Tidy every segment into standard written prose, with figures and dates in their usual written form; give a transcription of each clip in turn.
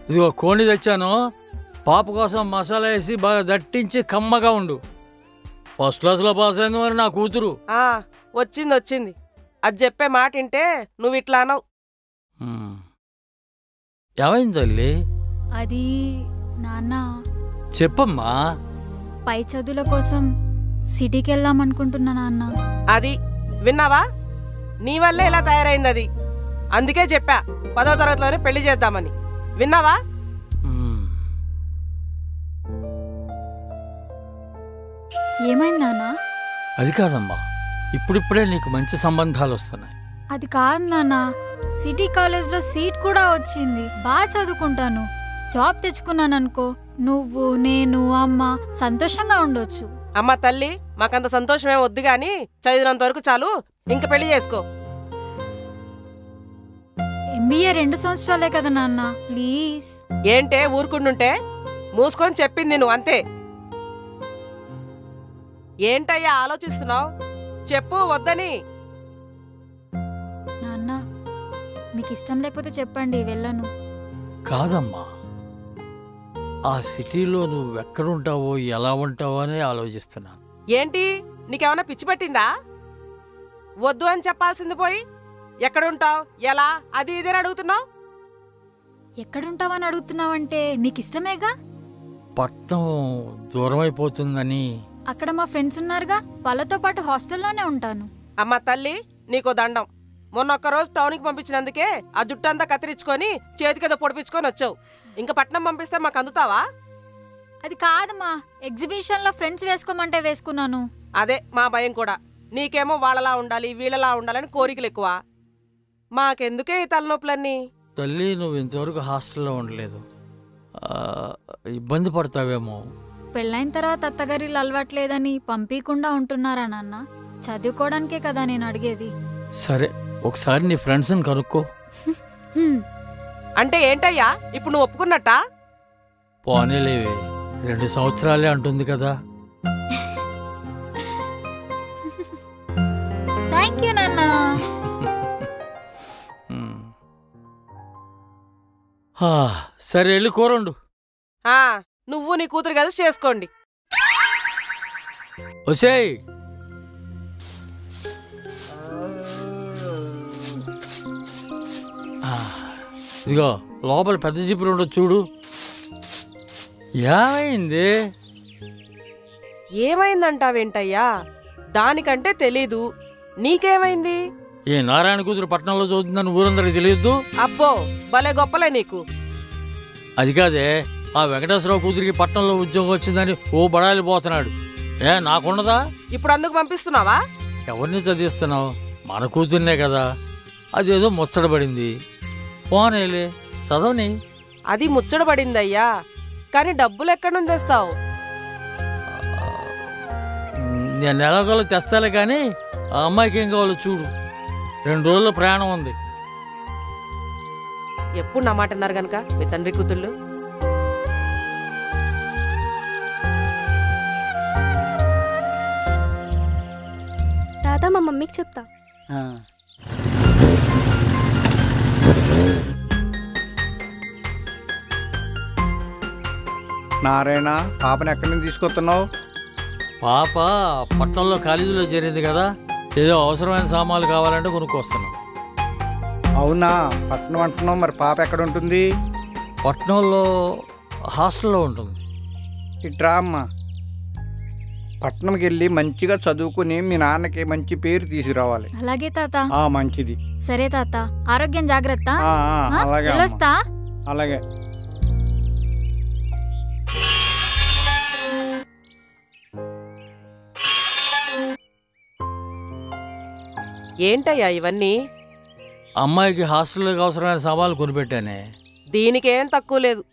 ఇదిగో కోణి తెచ్చాను, పాప కోసం మసాలా వేసి బాగా దట్టించి కమ్మగా ఉండు. ఫస్ట్ క్లాస్లో పాస్ అయింది మరి నా కూతురు. వచ్చింది. అది చెప్పే మాట వింటే నువ్వు ఇట్లా అనవు. ఏమైంది తల్లి? అది నాన్న, చెప్పమ్మా. పై చదువుల కోసం సిటీకి వెళ్దాం అనుకుంటున్నా నాన్న. అది విన్నావా? నీ వల్లే ఇలా తయారైంది అది. అందుకే చెప్పా 10వ తరగతిలోనే పెళ్లి చేద్దామని. విన్నావా? ఏమైంది నాన్న? అది కాదమ్మా, ఇప్పుడిప్పుడే నీకు మంచి సంబంధాలు వస్తున్నాయి. అది కాదు నాన్న, సిటీ కాలేజ్లో సీట్ కూడా వచ్చింది. బాగా చదువుకుంటాను, జాబ్ తెచ్చుకున్నాను అనుకో, నువ్వు నేను అమ్మ సంతోషంగా ఉండొచ్చు. అమ్మ తల్లి, మాకంత సంతోషమే వద్దు గాని చదివినంత వరకు చాలు, ఇంక పెళ్లి చేసుకో. MBA 2 సంవత్సరాలే కదా నాన్న, ప్లీజ్. ఏంటే ఊరుకుంటుంటే? మూసుకొని చెప్పింది నువ్వు అంతే. ఏంటయ్యా ఆలోచిస్తున్నావు? చెప్పు వద్దని. నాన్న, మీకు ఇష్టం లేకపోతే చెప్పండి, వెళ్ళను. కాదమ్మా, ఆ సిటీలో నువ్వెక్కడుంటావో ఎలా ఉంటావో అని ఆలోచిస్తున్నాను. ఏంటి నీకేమన్నా పిచ్చి పట్టిందా? వద్దు అని చెప్పాల్సింది పోయి ఎక్కడుంటావు, ఎలా, అది ఇదేని అడుగుతున్నావు. ఎక్కడుంటావని అడుగుతున్నావంటే నీకు ఇష్టమేగా. పట్నం దూరం అయిపోతుందని. అక్కడ మా ఫ్రెండ్స్ ఉన్నారుగా, వాళ్ళతో పాటు హాస్టల్లోనే ఉంటాను. అమ్మ తల్లి, నీకో దండం. మొన్నొక్కరోజు టౌన్కి పంపించినందుకే ఆ జుట్టంతా కత్తిరించుకొని చేతికేదో పొడిపించుకొని వచ్చావు. ఇంకా పట్నం పంపిస్తే మాకు అందుతావా? అది కాదమ్మా, ఎగ్జిబిషన్లో ఫ్రెండ్స్ వేసుకోమంటే వేసుకున్నాను. అదే మా భయం కూడా. నీకేమో వాళ్ళలా ఉండాలి వీళ్ళలా ఉండాలని కోరికలు ఎక్కువ. మాకెందుకే ఈ తలనొప్పులన్నీ? తల్లి, నువ్వు ఇంతవరకు హాస్టల్లో ఉండలేదు, ఇబ్బంది పడతావేమో. పెళ్ళైన తర్వాత అత్తగారిలు అలవాట్లేదని పంపించకుండా ఉంటున్నారా నాన్న? చదువుకోవడానికే కదా నేను అడిగేది. సరే, ఒకసారి నీ ఫ్రెండ్స్ని కనుక్కో. అంటే ఏంటయ్యా ఇప్పుడు నువ్వు ఒప్పుకున్నట్టా? పోనీలేవే, 2 సంవత్సరాలే అంటుంది కదా. థ్యాంక్ యూ నాన్న. సరే, వెళ్ళి కూరండు. నువ్వు నీ కూతురు కలిసి చేసుకోండి. ఒసేయ్, ఇదిగో లోపల పెద్ద జీపులు ఉండదు చూడు. ఏమైంది? ఏమైందంటావేంటయ్యా? దానికంటే తెలీదు, నీకేమైంది? ఏ నారాయణ కూతురు పట్టణంలో చదువుతుందని ఊరందరికి తెలియద్దు? అబ్బో, భలే గొప్పలే నీకు. అది కాదే, ఆ వెంకటేశ్వరరావు కూతురికి పట్టణంలో ఉద్యోగం వచ్చిందని ఓ బడాలి పోతున్నాడు. ఏ నాకుండదా? ఇప్పుడు అందుకు పంపిస్తున్నావా? ఎవరిని చదివిస్తున్నావు? మన కూతుర్నే కదా. అదేదో ముచ్చటపడింది, పోనేలే చదవని. అది ముచ్చటపడిందయ్యా, కానీ డబ్బులు ఎక్కడి నుంచి తెస్తావు? నేను ఎలాగోలో తెస్తాలే కానీ ఆ అమ్మాయికి ఏం కావాలో చూడు. 2 రోజుల్లో ప్రయాణం ఉంది. ఎప్పుడు నా మాట అన్నారు గనక మీ తండ్రి కూతుళ్ళు. తాత, మా మమ్మీకి చెప్తా. నారాయణ, పాపని ఎక్కడి నుంచి తీసుకొస్తున్నావు? పాప పట్టణంలో కాలేజీలో చేరింది కదా, ఏదో అవసరమైన సామాన్లు కావాలంటే కొనుక్కొస్తున్నాం. అవునా, పట్నం అంటున్నావు, మరి పాప ఎక్కడ ఉంటుంది? పట్నంలో హాస్టల్లో ఉంటుంది. ఇట్రా అమ్మ, పట్నంకి వెళ్ళి మంచిగా చదువుకుని మీ నాన్నకి మంచి పేరు తీసుకురావాలి. అలాగే తాత. మంచిది. సరే తాత, ఆరోగ్యం జాగ్రత్త. అలాగే వెళ్ళొస్తా. అలాగే. ఏంటయ్యా ఇవన్నీ? అమ్మాయికి హాస్టల్లోకి అవసరమైన సామాన్లు కొనిపెట్టానే. దీనికేం తక్కువ లేదు.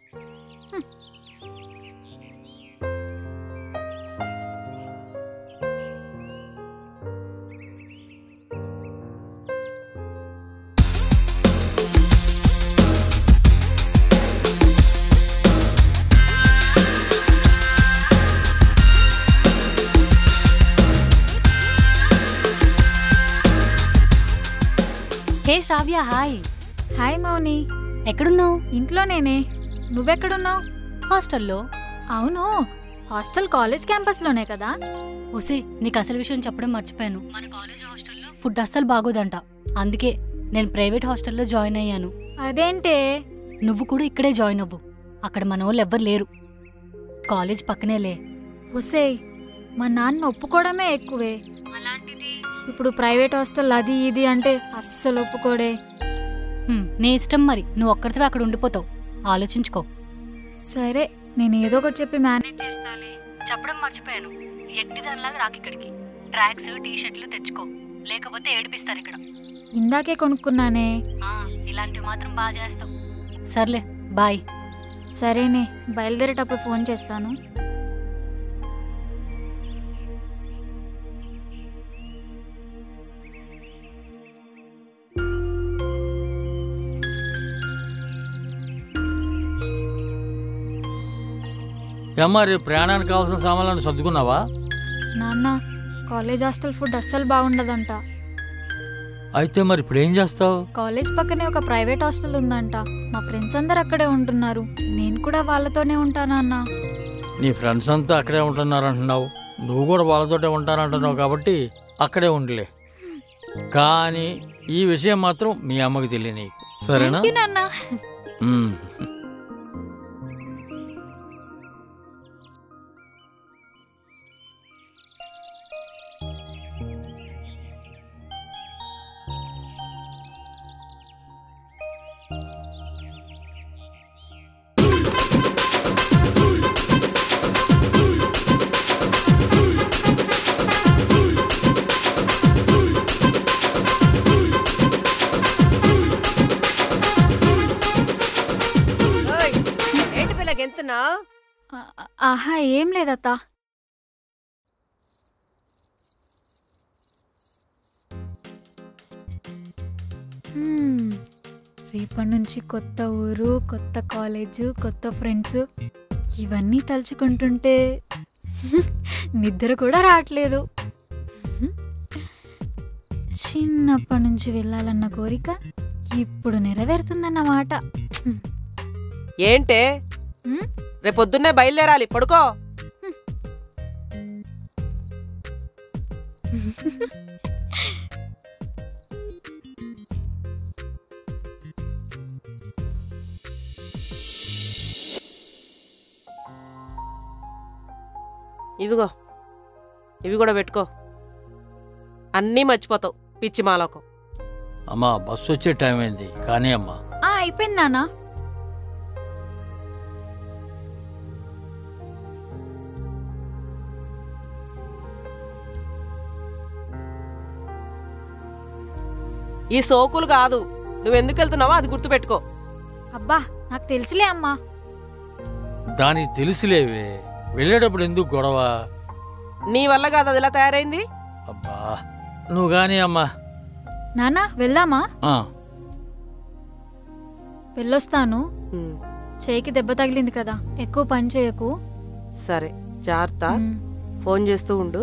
హే శ్రావ్య, హాయ్. హాయ్ మౌని. ఎక్కడున్నావు? ఇంట్లోనేనే. నువ్వెక్కడున్నావు? హాస్టల్లో. అవును, హాస్టల్ కాలేజ్ క్యాంపస్లోనే కదా? ఓసే, నీకు అసలు విషయం చెప్పడం మర్చిపోయాను. మన కాలేజ్ హాస్టల్లో ఫుడ్ అస్సలు బాగోదంట. అందుకే నేను ప్రైవేట్ హాస్టల్లో జాయిన్ అయ్యాను. అదేంటే? నువ్వు కూడా ఇక్కడే జాయిన్ అవ్వు. అక్కడ మన వాళ్ళు ఎవ్వరు లేరు. కాలేజ్ పక్కనేలే. ఒసేయ్, మా నాన్న ఒప్పుకోవడమే ఎక్కువే. అలాంటిది ఇప్పుడు ప్రైవేట్ హాస్టల్ అది ఇది అంటే అస్సలు ఒప్పుకోడే. నీ ఇష్టం మరి. నువ్వు ఒక్కడితే అక్కడ ఉండిపోతావు. ఆలోచించుకో. సరే, నేను ఏదో ఒకటి చెప్పి మేనేజ్ చేస్తాలే. చెప్పడం మర్చిపోయాను, ఎట్టి దానిలాగా రాకిక్కడికి. ట్రాక్స్, టీ-షర్ట్లు తెచ్చుకో, లేకపోతే ఏడిపిస్తారు ఇక్కడ. ఇందాకే కొనుక్కున్నానే. ఇలాంటివి మాత్రం బాగా చేస్తావు. సర్లే, బాయ్. సరేనే, బయలుదేరేటప్పుడు ఫోన్ చేస్తాను. ఏమ్మా, రేపు ప్రయాణానికి కావాల్సిన సామాన్లను సర్దుకున్నావా? నాన్న, కాలేజ్ హాస్టల్ ఫుడ్ అస్సలు బాగుండదంట. అయితే మరి ఇప్పుడు ఏం చేస్తావు? కాలేజ్ పక్కనే ఒక ప్రైవేట్ హాస్టల్ ఉందంట. మా ఫ్రెండ్స్ అందరు అక్కడే ఉంటున్నారు. నేను కూడా వాళ్ళతోనే ఉంటానన్నా. నీ ఫ్రెండ్స్ అంతా అక్కడే ఉంటున్నారంటున్నావు, నువ్వు కూడా వాళ్ళతోటే ఉంటానంటున్నావు కాబట్టి అక్కడే ఉండలే. కానీ ఈ విషయం మాత్రం మీ అమ్మకి తెలియ నీకు, సరేనా? Thank you, నాన్న. ఆహా, ఏం లేదత్తా. రేపటి నుంచి కొత్త ఊరు, కొత్త కాలేజు, కొత్త ఫ్రెండ్స్, ఇవన్నీ తలుచుకుంటుంటే నిద్ర కూడా రావట్లేదు. చిన్నప్పటి నుంచి వెళ్ళాలన్న కోరిక ఇప్పుడు నెరవేరుతుందన్నమాట. ఏంటే, రేపొద్దున్నే బయలుదేరాలి, పడుకో. ఇవిగో, ఇవి కూడా పెట్టుకో. అన్నీ మర్చిపోతావు పిచ్చి మాలోకం. అమ్మా, బస్సు వచ్చే టైం అయింది కానీ అమ్మా. అయిపోయింది నాన్న. ఈ సోకులు కాదు, నువ్వెందుకు వెళ్తున్నావో అది గుర్తుపెట్టుకో. అబ్బా, నాకు తెలుసులే అమ్మా. దానికి తెలుసులేవే, వెళ్ళేటప్పుడు ఎందుకు గొడవ? నీ వల్ల కాదు అది ఇలా తయారైంది. అబ్బా, నువ్వు గానీ అమ్మా. నాన్న, వెళ్దామా? వెళ్ళొస్తాను. చేయికి దెబ్బ తగిలింది కదా, ఎక్కువ పని చేయకు. సరే, జాగ్రత్త. ఫోన్ చేస్తూ ఉండు.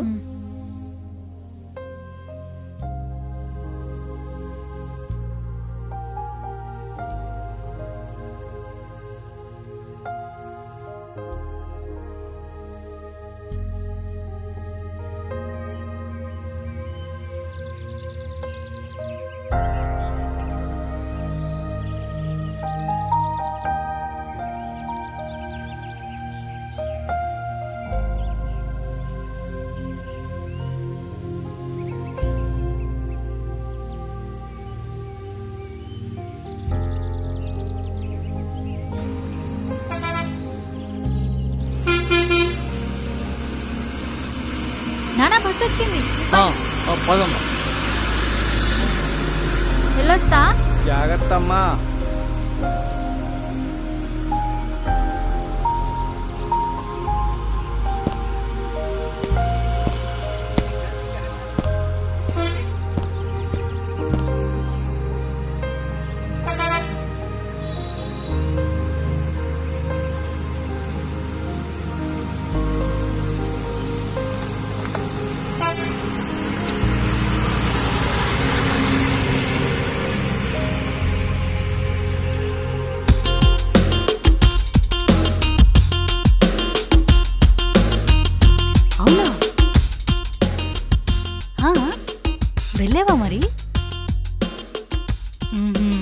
నానా, బస్సు వచ్చింది. పదమ్మా. వెళ్ళొస్తా. జాగ్రత్త అమ్మా. మ్మ్హ్మ్.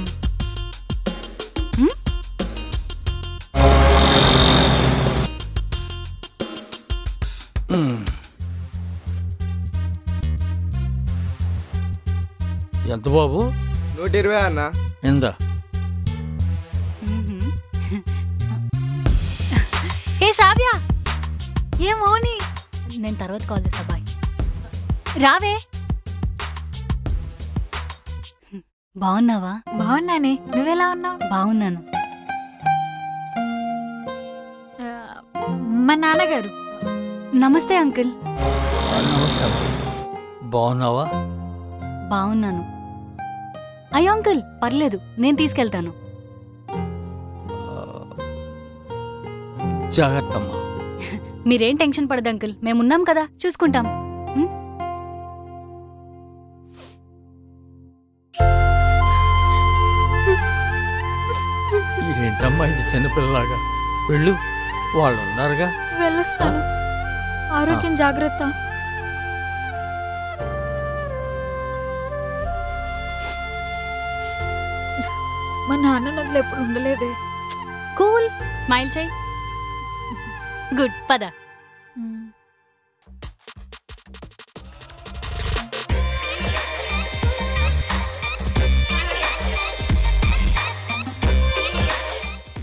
ఎంత బాబు? 120 అన్న. ఎందా? మ్మ్హ్మ్. ఏ శ్రావ్య, ఏ మౌని, నేను తర్వాత కాల్ చేస్తా. బాయ్. రావే. బాగున్నావా? బాగున్నానే, నువ్వెలా ఉన్నావు? బాగున్నాను. మా నాన్నగారు. నమస్తే అంకుల్. నమస్తే. బాగున్నావా? బాగున్నాను. అయ్యో అంకుల్, పర్లేదు, నేను తీసుకెళ్తాను. జాగ్రత్త అమ్మా. మీరేం టెన్షన్ పడదు అంకుల్, మేమున్నాం కదా, చూసుకుంటాం. ఉం? ఏంటమ్మా ఇది చిన్నపిల్లలాగా? వెళ్ళు, వాళ్ళు ఉన్నారుగా. వెళ్ళొస్తాను. ఆరోగ్యం జాగ్రత్త. మా నాన్న నదులు ఎప్పుడు ఉండలేదే. కూల్, స్మైల్ చేయి. గుడ్, పద.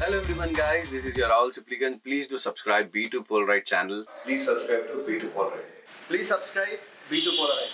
Hello everyone guys, this is your Raul Sipligan. Please do subscribe B2 Polaroid channel. Please subscribe to B2 Polaroid. Please subscribe B2 Polaroid.